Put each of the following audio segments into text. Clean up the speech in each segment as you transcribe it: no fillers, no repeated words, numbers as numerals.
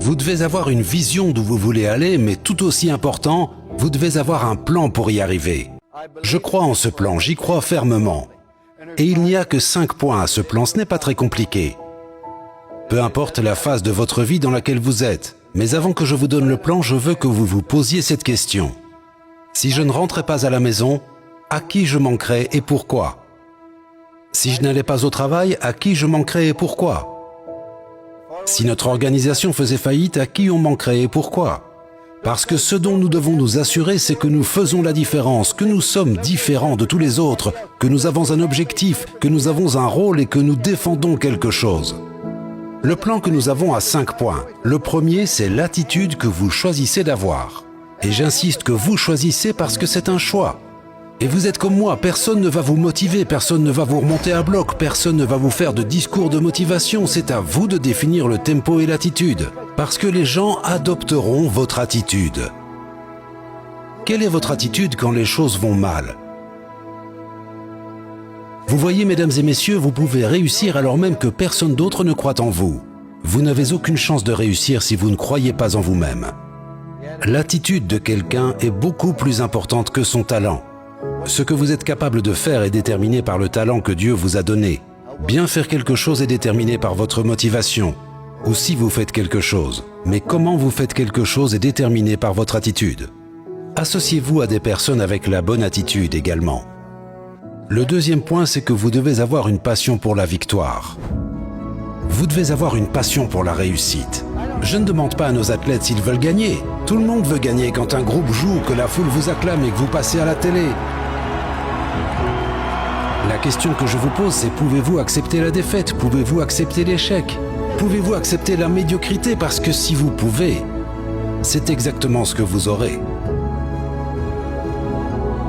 Vous devez avoir une vision d'où vous voulez aller, mais tout aussi important, vous devez avoir un plan pour y arriver. Je crois en ce plan, j'y crois fermement. Et il n'y a que 5 points à ce plan, ce n'est pas très compliqué. Peu importe la phase de votre vie dans laquelle vous êtes, mais avant que je vous donne le plan, je veux que vous vous posiez cette question. Si je ne rentrais pas à la maison, à qui je manquerais et pourquoi? Si je n'allais pas au travail, à qui je manquerais et pourquoi? Si notre organisation faisait faillite, à qui on manquerait et pourquoi? Parce que ce dont nous devons nous assurer, c'est que nous faisons la différence, que nous sommes différents de tous les autres, que nous avons un objectif, que nous avons un rôle et que nous défendons quelque chose. Le plan que nous avons a 5 points. Le premier, c'est l'attitude que vous choisissez d'avoir. Et j'insiste que vous choisissez parce que c'est un choix. Et vous êtes comme moi, personne ne va vous motiver, personne ne va vous remonter à bloc, personne ne va vous faire de discours de motivation. C'est à vous de définir le tempo et l'attitude. Parce que les gens adopteront votre attitude. Quelle est votre attitude quand les choses vont mal? Vous voyez, mesdames et messieurs, vous pouvez réussir alors même que personne d'autre ne croit en vous. Vous n'avez aucune chance de réussir si vous ne croyez pas en vous-même. L'attitude de quelqu'un est beaucoup plus importante que son talent. Ce que vous êtes capable de faire est déterminé par le talent que Dieu vous a donné. Bien faire quelque chose est déterminé par votre motivation. Ou si vous faites quelque chose. Mais comment vous faites quelque chose est déterminé par votre attitude. Associez-vous à des personnes avec la bonne attitude également. Le deuxième point, c'est que vous devez avoir une passion pour la victoire. Vous devez avoir une passion pour la réussite. Je ne demande pas à nos athlètes s'ils veulent gagner. Tout le monde veut gagner quand un groupe joue, que la foule vous acclame et que vous passez à la télé. La question que je vous pose, c'est pouvez-vous accepter la défaite? Pouvez-vous accepter l'échec? Pouvez-vous accepter la médiocrité? Parce que si vous pouvez, c'est exactement ce que vous aurez.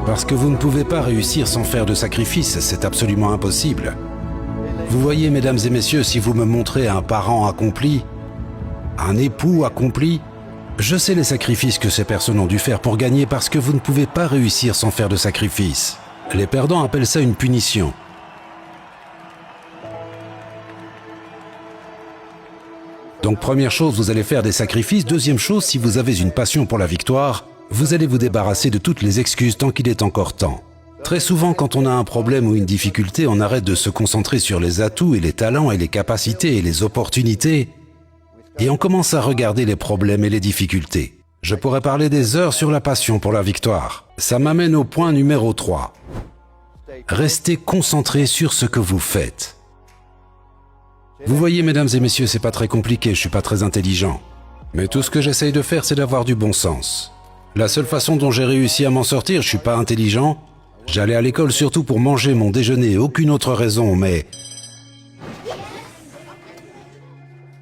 Parce que vous ne pouvez pas réussir sans faire de sacrifices, c'est absolument impossible. Vous voyez, mesdames et messieurs, si vous me montrez un parent accompli, un époux accompli, je sais les sacrifices que ces personnes ont dû faire pour gagner parce que vous ne pouvez pas réussir sans faire de sacrifices. Les perdants appellent ça une punition. Donc première chose, vous allez faire des sacrifices. Deuxième chose, si vous avez une passion pour la victoire, vous allez vous débarrasser de toutes les excuses tant qu'il est encore temps. Très souvent, quand on a un problème ou une difficulté, on arrête de se concentrer sur les atouts et les talents et les capacités et les opportunités et on commence à regarder les problèmes et les difficultés. Je pourrais parler des heures sur la passion pour la victoire. Ça m'amène au point numéro 3. Restez concentrés sur ce que vous faites. Vous voyez, mesdames et messieurs, c'est pas très compliqué, je suis pas très intelligent. Mais tout ce que j'essaye de faire, c'est d'avoir du bon sens. La seule façon dont j'ai réussi à m'en sortir, je suis pas intelligent. J'allais à l'école surtout pour manger mon déjeuner, aucune autre raison, mais...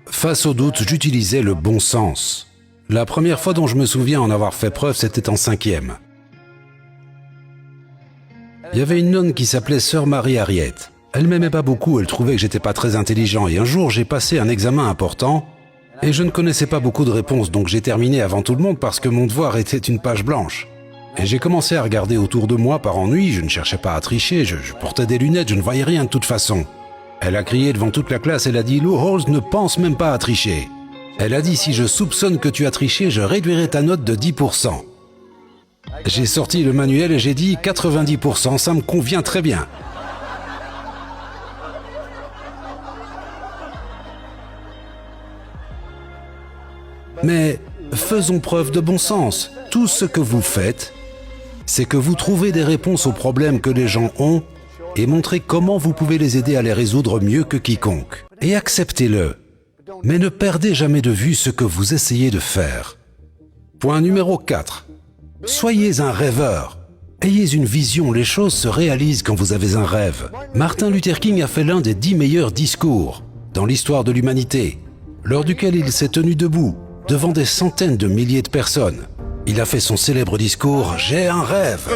Face au doute, j'utilisais le bon sens. La première fois dont je me souviens en avoir fait preuve, c'était en 5e. Il y avait une nonne qui s'appelait Sœur Marie Harriet. Elle m'aimait pas beaucoup, elle trouvait que j'étais pas très intelligent, et un jour j'ai passé un examen important, et je ne connaissais pas beaucoup de réponses, donc j'ai terminé avant tout le monde parce que mon devoir était une page blanche. Et j'ai commencé à regarder autour de moi par ennui, je ne cherchais pas à tricher, je portais des lunettes, je ne voyais rien de toute façon. Elle a crié devant toute la classe, elle a dit « Lou Rawls ne pense même pas à tricher ». Elle a dit « Si je soupçonne que tu as triché, je réduirai ta note de 10%. » J'ai sorti le manuel et j'ai dit « 90%, ça me convient très bien. » Mais faisons preuve de bon sens. Tout ce que vous faites, c'est que vous trouvez des réponses aux problèmes que les gens ont et montrez comment vous pouvez les aider à les résoudre mieux que quiconque. Et acceptez-le. Mais ne perdez jamais de vue ce que vous essayez de faire. Point numéro 4. Soyez un rêveur. Ayez une vision, les choses se réalisent quand vous avez un rêve. Martin Luther King a fait l'un des 10 meilleurs discours dans l'histoire de l'humanité, lors duquel il s'est tenu debout devant des centaines de milliers de personnes. Il a fait son célèbre discours « J'ai un rêve ».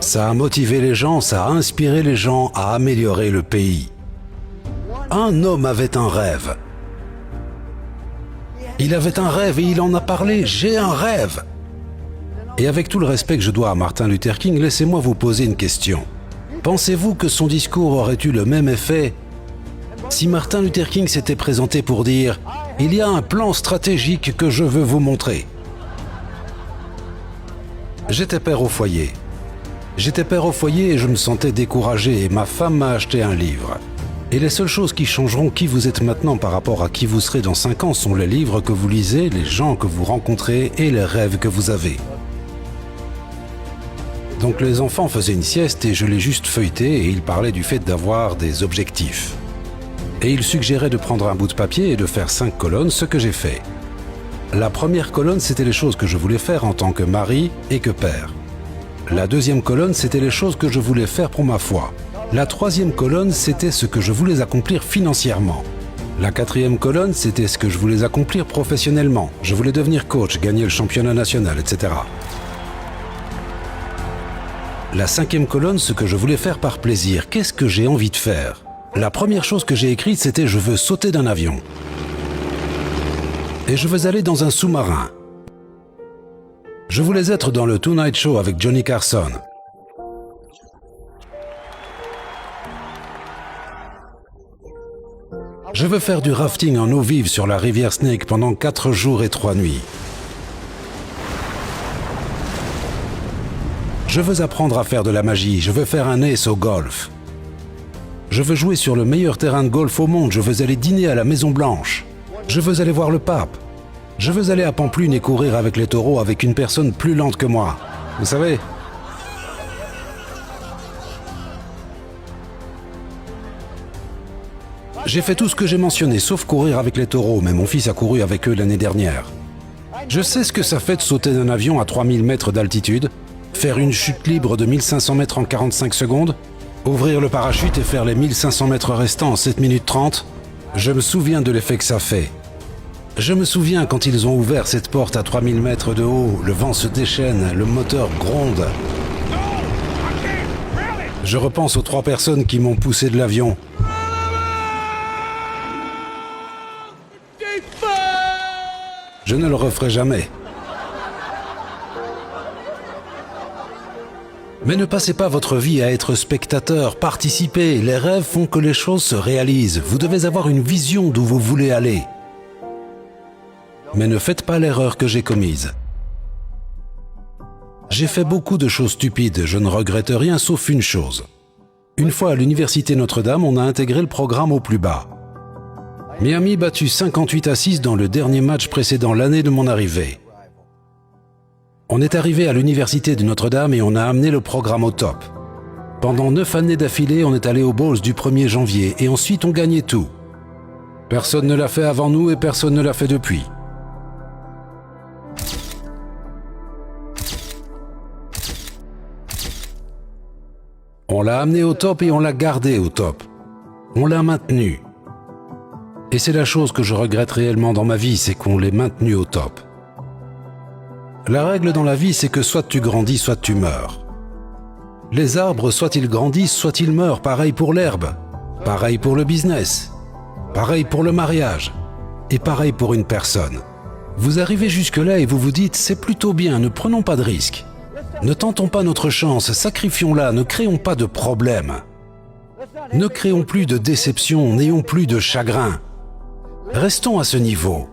Ça a motivé les gens, ça a inspiré les gens à améliorer le pays. Un homme avait un rêve. Il avait un rêve et il en a parlé. J'ai un rêve. Et avec tout le respect que je dois à Martin Luther King, laissez-moi vous poser une question. Pensez-vous que son discours aurait eu le même effet si Martin Luther King s'était présenté pour dire « Il y a un plan stratégique que je veux vous montrer ». J'étais père au foyer. J'étais père au foyer et je me sentais découragé et ma femme m'a acheté un livre. Et les seules choses qui changeront qui vous êtes maintenant par rapport à qui vous serez dans 5 ans sont les livres que vous lisez, les gens que vous rencontrez et les rêves que vous avez. Donc les enfants faisaient une sieste et je l'ai juste feuilleté et ils parlaient du fait d'avoir des objectifs. Et ils suggéraient de prendre un bout de papier et de faire 5 colonnes, ce que j'ai fait. La première colonne, c'était les choses que je voulais faire en tant que mari et que père. La deuxième colonne, c'était les choses que je voulais faire pour ma foi. La troisième colonne, c'était ce que je voulais accomplir financièrement. La quatrième colonne, c'était ce que je voulais accomplir professionnellement. Je voulais devenir coach, gagner le championnat national, etc. La cinquième colonne, ce que je voulais faire par plaisir. Qu'est-ce que j'ai envie de faire? La première chose que j'ai écrite, c'était « Je veux sauter d'un avion ». Et je veux aller dans un sous-marin. Je voulais être dans le Tonight Show avec Johnny Carson. Je veux faire du rafting en eau vive sur la rivière Snake pendant 4 jours et 3 nuits. Je veux apprendre à faire de la magie, je veux faire un ace au golf. Je veux jouer sur le meilleur terrain de golf au monde, je veux aller dîner à la Maison Blanche. Je veux aller voir le pape. Je veux aller à Pamplune et courir avec les taureaux avec une personne plus lente que moi. Vous savez? J'ai fait tout ce que j'ai mentionné, sauf courir avec les taureaux, mais mon fils a couru avec eux l'année dernière. Je sais ce que ça fait de sauter d'un avion à 3000 mètres d'altitude, faire une chute libre de 1500 mètres en 45 secondes, ouvrir le parachute et faire les 1500 mètres restants en 7 minutes 30. Je me souviens de l'effet que ça fait. Je me souviens quand ils ont ouvert cette porte à 3000 mètres de haut, le vent se déchaîne, le moteur gronde. Je repense aux 3 personnes qui m'ont poussé de l'avion. Je ne le referai jamais. Mais ne passez pas votre vie à être spectateur, participez. Les rêves font que les choses se réalisent. Vous devez avoir une vision d'où vous voulez aller. Mais ne faites pas l'erreur que j'ai commise. J'ai fait beaucoup de choses stupides, je ne regrette rien sauf une chose. Une fois à l'université Notre-Dame, on a intégré le programme au plus bas. Miami battu 58-6 dans le dernier match précédant l'année de mon arrivée. On est arrivé à l'université de Notre-Dame et on a amené le programme au top. Pendant 9 années d'affilée, on est allé aux Bowls du 1er janvier et ensuite on gagnait tout. Personne ne l'a fait avant nous et personne ne l'a fait depuis. On l'a amené au top et on l'a gardé au top. On l'a maintenu. Et c'est la chose que je regrette réellement dans ma vie, c'est qu'on l'ait maintenu au top. La règle dans la vie, c'est que soit tu grandis, soit tu meurs. Les arbres, soit ils grandissent, soit ils meurent, pareil pour l'herbe, pareil pour le business, pareil pour le mariage, et pareil pour une personne. Vous arrivez jusque-là et vous vous dites, c'est plutôt bien, ne prenons pas de risques. Ne tentons pas notre chance, sacrifions-la, ne créons pas de problème. Ne créons plus de déception, n'ayons plus de chagrin. Restons à ce niveau.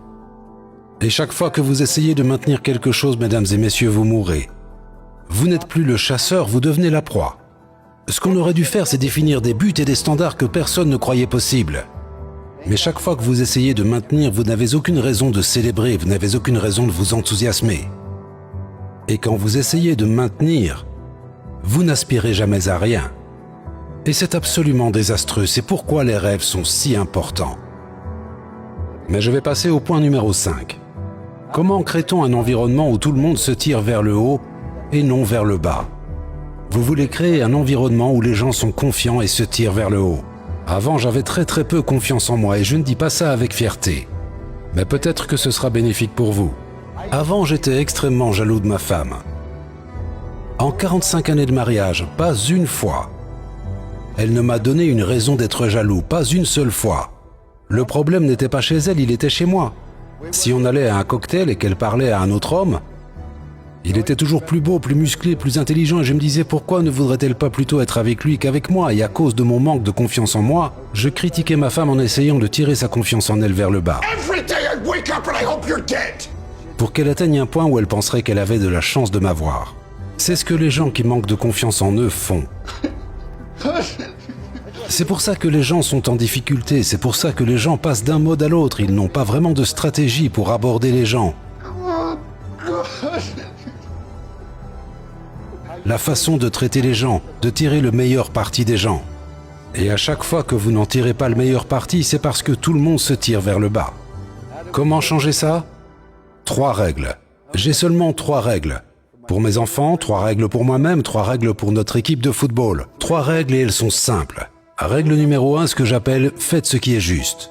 Et chaque fois que vous essayez de maintenir quelque chose, mesdames et messieurs, vous mourrez. Vous n'êtes plus le chasseur, vous devenez la proie. Ce qu'on aurait dû faire, c'est définir des buts et des standards que personne ne croyait possibles. Mais chaque fois que vous essayez de maintenir, vous n'avez aucune raison de célébrer, vous n'avez aucune raison de vous enthousiasmer. Et quand vous essayez de maintenir, vous n'aspirez jamais à rien. Et c'est absolument désastreux, c'est pourquoi les rêves sont si importants. Mais je vais passer au point numéro 5. Comment crée-t-on un environnement où tout le monde se tire vers le haut et non vers le bas? Vous voulez créer un environnement où les gens sont confiants et se tirent vers le haut. Avant, j'avais très peu confiance en moi et je ne dis pas ça avec fierté. Mais peut-être que ce sera bénéfique pour vous. Avant, j'étais extrêmement jaloux de ma femme. En 45 années de mariage, pas une fois. Elle ne m'a donné une raison d'être jaloux, pas une seule fois. Le problème n'était pas chez elle, il était chez moi. Si on allait à un cocktail et qu'elle parlait à un autre homme, Il était toujours plus beau, plus musclé, plus intelligent et je me disais pourquoi ne voudrait-elle pas plutôt être avec lui qu'avec moi? Et à cause de mon manque de confiance en moi, je critiquais ma femme en essayant de tirer sa confiance en elle vers le bas. Pour qu'elle atteigne un point où elle penserait qu'elle avait de la chance de m'avoir. C'est ce que les gens qui manquent de confiance en eux font. C'est pour ça que les gens sont en difficulté, c'est pour ça que les gens passent d'un mode à l'autre, ils n'ont pas vraiment de stratégie pour aborder les gens. La façon de traiter les gens, de tirer le meilleur parti des gens. Et à chaque fois que vous n'en tirez pas le meilleur parti, c'est parce que tout le monde se tire vers le bas. Comment changer ça? 3 règles. J'ai seulement 3 règles. Pour mes enfants, 3 règles pour moi-même, 3 règles pour notre équipe de football. 3 règles et elles sont simples. Règle numéro 1, ce que j'appelle « faites ce qui est juste ».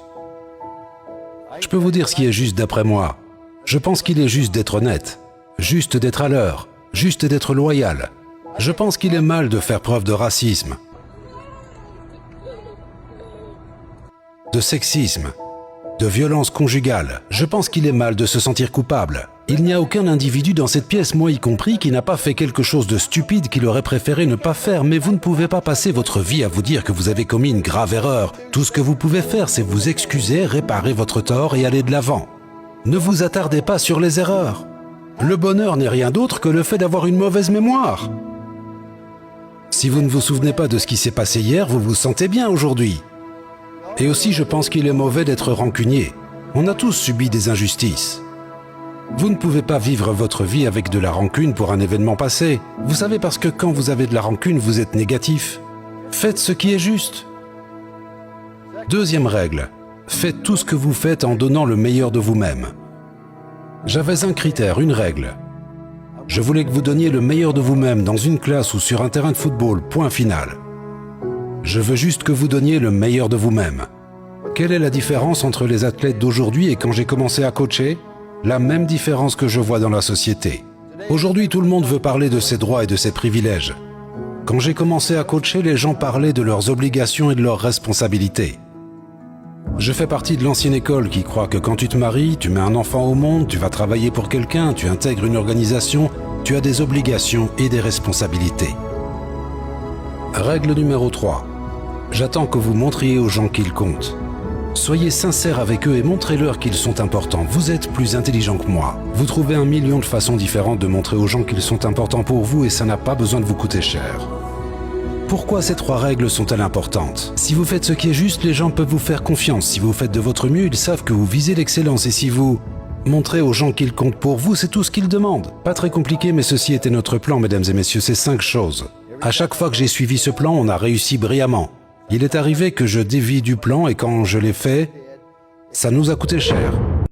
Je peux vous dire ce qui est juste d'après moi. Je pense qu'il est juste d'être honnête, juste d'être à l'heure, juste d'être loyal. Je pense qu'il est mal de faire preuve de racisme, de sexisme, de violence conjugale. Je pense qu'il est mal de se sentir coupable. Il n'y a aucun individu dans cette pièce, moi y compris, qui n'a pas fait quelque chose de stupide qu'il aurait préféré ne pas faire, mais vous ne pouvez pas passer votre vie à vous dire que vous avez commis une grave erreur. Tout ce que vous pouvez faire, c'est vous excuser, réparer votre tort et aller de l'avant. Ne vous attardez pas sur les erreurs. Le bonheur n'est rien d'autre que le fait d'avoir une mauvaise mémoire. Si vous ne vous souvenez pas de ce qui s'est passé hier, vous vous sentez bien aujourd'hui. Et aussi, je pense qu'il est mauvais d'être rancunier. On a tous subi des injustices. Vous ne pouvez pas vivre votre vie avec de la rancune pour un événement passé. Vous savez, parce que quand vous avez de la rancune, vous êtes négatif. Faites ce qui est juste. Deuxième règle, faites tout ce que vous faites en donnant le meilleur de vous-même. J'avais un critère, une règle. Je voulais que vous donniez le meilleur de vous-même dans une classe ou sur un terrain de football, point final. Je veux juste que vous donniez le meilleur de vous-même. Quelle est la différence entre les athlètes d'aujourd'hui et quand j'ai commencé à coacher? La même différence que je vois dans la société. Aujourd'hui, tout le monde veut parler de ses droits et de ses privilèges. Quand j'ai commencé à coacher, les gens parlaient de leurs obligations et de leurs responsabilités. Je fais partie de l'ancienne école qui croit que quand tu te maries, tu mets un enfant au monde, tu vas travailler pour quelqu'un, tu intègres une organisation, tu as des obligations et des responsabilités. Règle numéro 3. J'attends que vous montriez aux gens qu'ils comptent. Soyez sincères avec eux et montrez-leur qu'ils sont importants. Vous êtes plus intelligent que moi. Vous trouvez 1 million de façons différentes de montrer aux gens qu'ils sont importants pour vous et ça n'a pas besoin de vous coûter cher. Pourquoi ces 3 règles sont-elles importantes? Si vous faites ce qui est juste, les gens peuvent vous faire confiance. Si vous faites de votre mieux, ils savent que vous visez l'excellence. Et si vous montrez aux gens qu'ils comptent pour vous, c'est tout ce qu'ils demandent. Pas très compliqué, mais ceci était notre plan, mesdames et messieurs, c'est 5 choses. À chaque fois que j'ai suivi ce plan, on a réussi brillamment. Il est arrivé que je dévie du plan et quand je l'ai fait, ça nous a coûté cher.